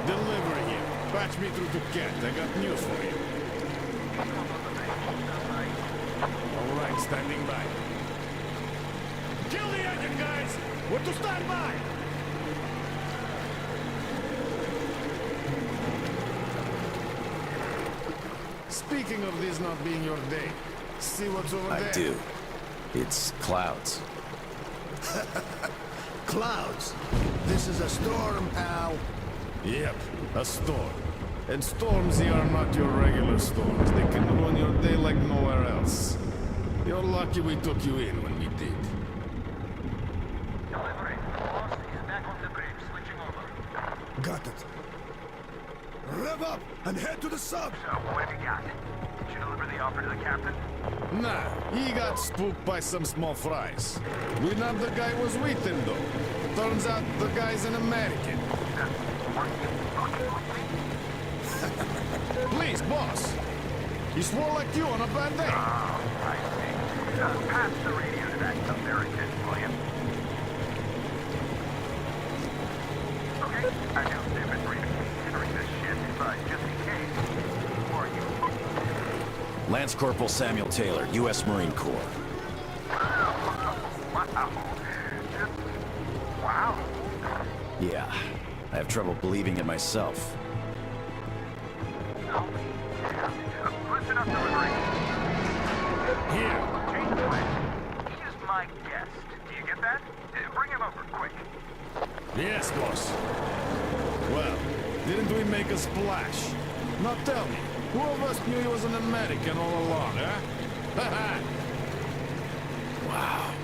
Delivery here. Patch me through to Kent. I got news for you. All right, standing by. Kill the engine, guys! We're to stand by! Speaking of this not being your day, see what's over there? I do. It's clouds. Clouds. This is a storm, pal. Yep, a storm. And storms here are not your regular storms. They can ruin your day like nowhere else. You're lucky we took you in when we did. Delivery. Boss is back on the bridge, switching over. Got it. Rev up and head to the sub. So, what have you got? Did you deliver the offer to the captain? Nah, he got spooked by some small fries. We nabbed the guy was waiting though. Turns out the guy's an American. Please, boss. He swore like you on a bad day. Oh, I see. Pass the radio to that American, will you? Okay, I know inventory considering this shit, but just in case, who are you? Lance Corporal Samuel Taylor, U.S. Marine Corps. Wow. Just, wow. Yeah, I have trouble believing it myself. Listen up, delivery. Here. Change the plan. He is my guest. Do you get that? Bring him over, quick. Yes, boss. Well, didn't we make a splash? Now tell me, who of us knew he was an American all along, huh? Haha! Wow.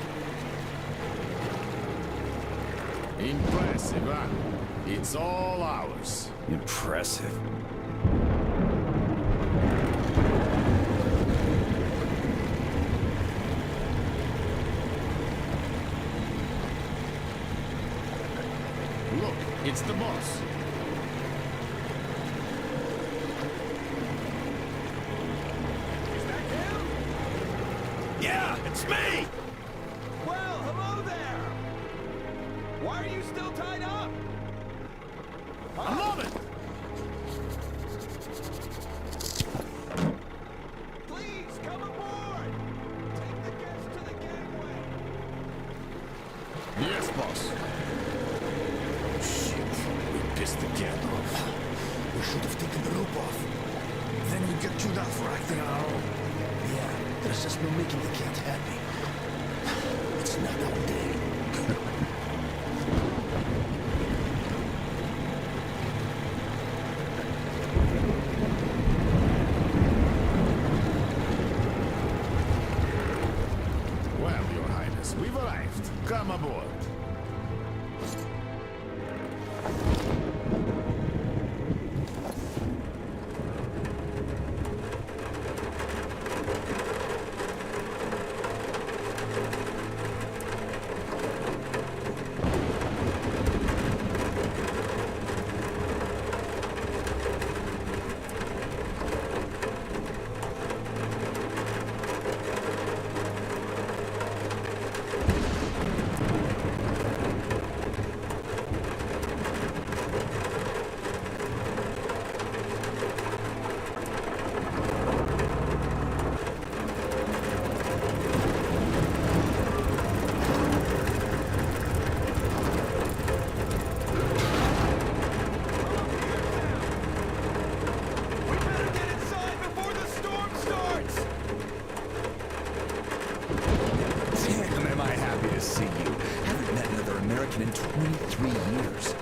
Impressive, huh? It's all ours. Impressive. Look, it's the boss. Is that him? Yeah, it's me! Well, hello there. Why are you still tied up? I love it! Please come aboard. Take the guests to the gangway. Yes, boss. Shit, we pissed the cat off. We should have taken the rope off. Then we'd get chewed out for acting on our own. Yeah, there's just no making the cat happy. It's not our day. Well, Your Highness, we've arrived. Come aboard. We better get inside before the storm starts! Damn, am I happy to see you. Haven't met another American in 23 years.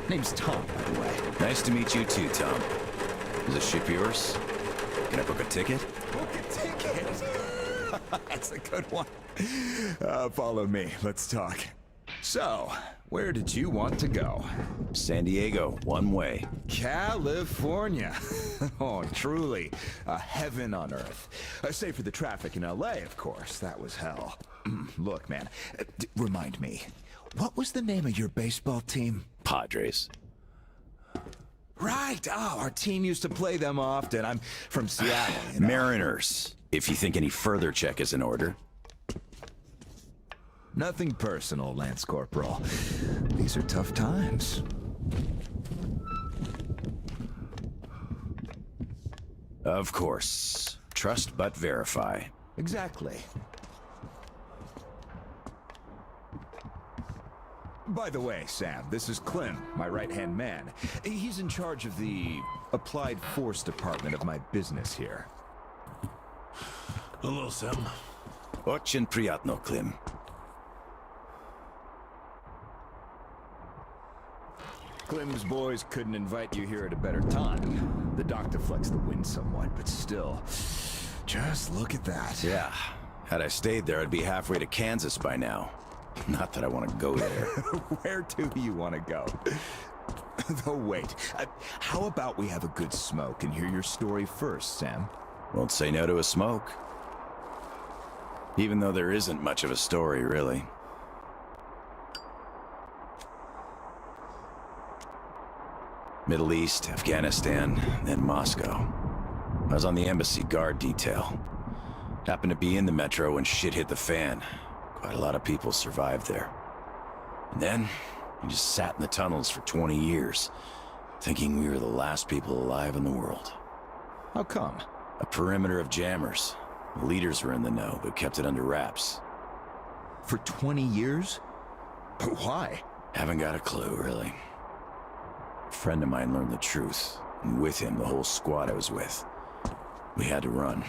Name's Tom, by the way. Nice to meet you too, Tom. Is the ship yours? Can I book a ticket? Book a ticket! That's a good one. Follow me. Let's talk. So, where did you want to go? San Diego, one way. California. Oh, truly. A heaven on earth. Save for the traffic in LA, of course. That was hell. Look, man, remind me. What was the name of your baseball team? Padres. Right. Oh, our team used to play them often. I'm from Seattle. You know? Mariners, if you think any further check is in order. Nothing personal, Lance Corporal. These are tough times. Of course. Trust but verify. Exactly. By the way, Sam, this is Clem, my right-hand man. He's in charge of the Applied Force department of my business here. Hello, Sam. Очень приятно, Clem. Clem's boys couldn't invite you here at a better time. The doctor flexed the wind somewhat, but still, just look at that. Yeah. Had I stayed there, I'd be halfway to Kansas by now. Not that I want to go there. Where do you want to go? Though wait, how about we have a good smoke and hear your story first, Sam? Won't say no to a smoke. Even though there isn't much of a story, really. Middle East, Afghanistan, then Moscow. I was on the embassy guard detail. Happened to be in the metro when shit hit the fan. Quite a lot of people survived there. And then, we just sat in the tunnels for 20 years, thinking we were the last people alive in the world. How come? A perimeter of jammers. The leaders were in the know, but kept it under wraps. For 20 years? But why? Haven't got a clue, really. A friend of mine learned the truth, and with him, the whole squad I was with. We had to run.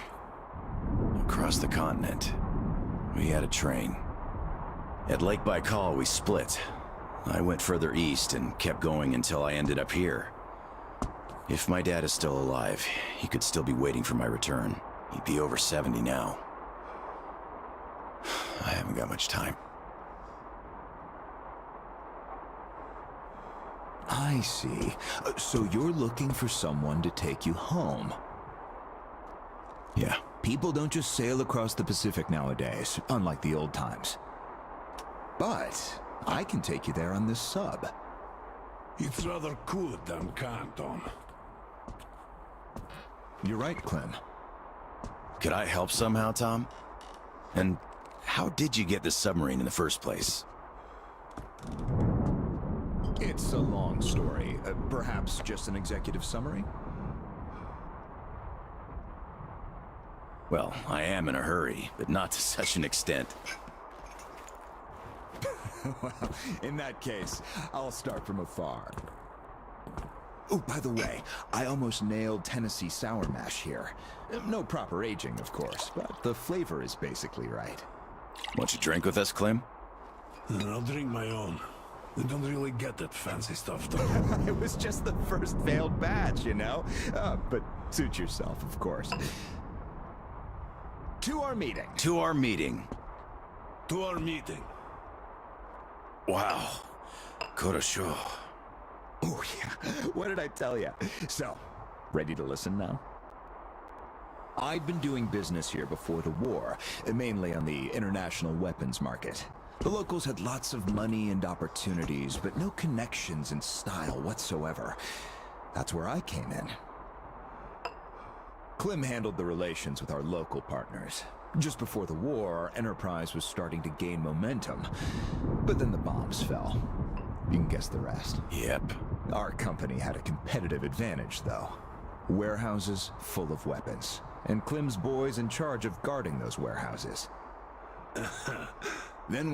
Across the continent. We had a train. At Lake Baikal, we split. I went further east and kept going until I ended up here. If my dad is still alive, he could still be waiting for my return. He'd be over 70 now. I haven't got much time. I see. So you're looking for someone to take you home. Yeah. People don't just sail across the Pacific nowadays, unlike the old times. But I can take you there on this sub. It's rather cool, damn Canton. You're right, Clem. Could I help somehow, Tom? And how did you get the submarine in the first place? It's a long story. Perhaps just an executive summary? Well, I am in a hurry, but not to such an extent. Well, in that case, I'll start from afar. Oh, by the way, I almost nailed Tennessee sour mash here. No proper aging, of course, but the flavor is basically right. Want you drink with us, Clem? I'll drink my own. They don't really get that fancy stuff, though. It was just the first failed batch, you know? But suit yourself, of course. To our meeting. To our meeting. To our meeting. Wow. Korosho. Oh, yeah. What did I tell you? So, ready to listen now? I'd been doing business here before the war, mainly on the international weapons market. The locals had lots of money and opportunities, but no connections and style whatsoever. That's where I came in. Clem handled the relations with our local partners. Just before the war, our enterprise was starting to gain momentum. But then the bombs fell. You can guess the rest. Yep. Our company had a competitive advantage, though. Warehouses full of weapons. And Clem's boys in charge of guarding those warehouses. Then we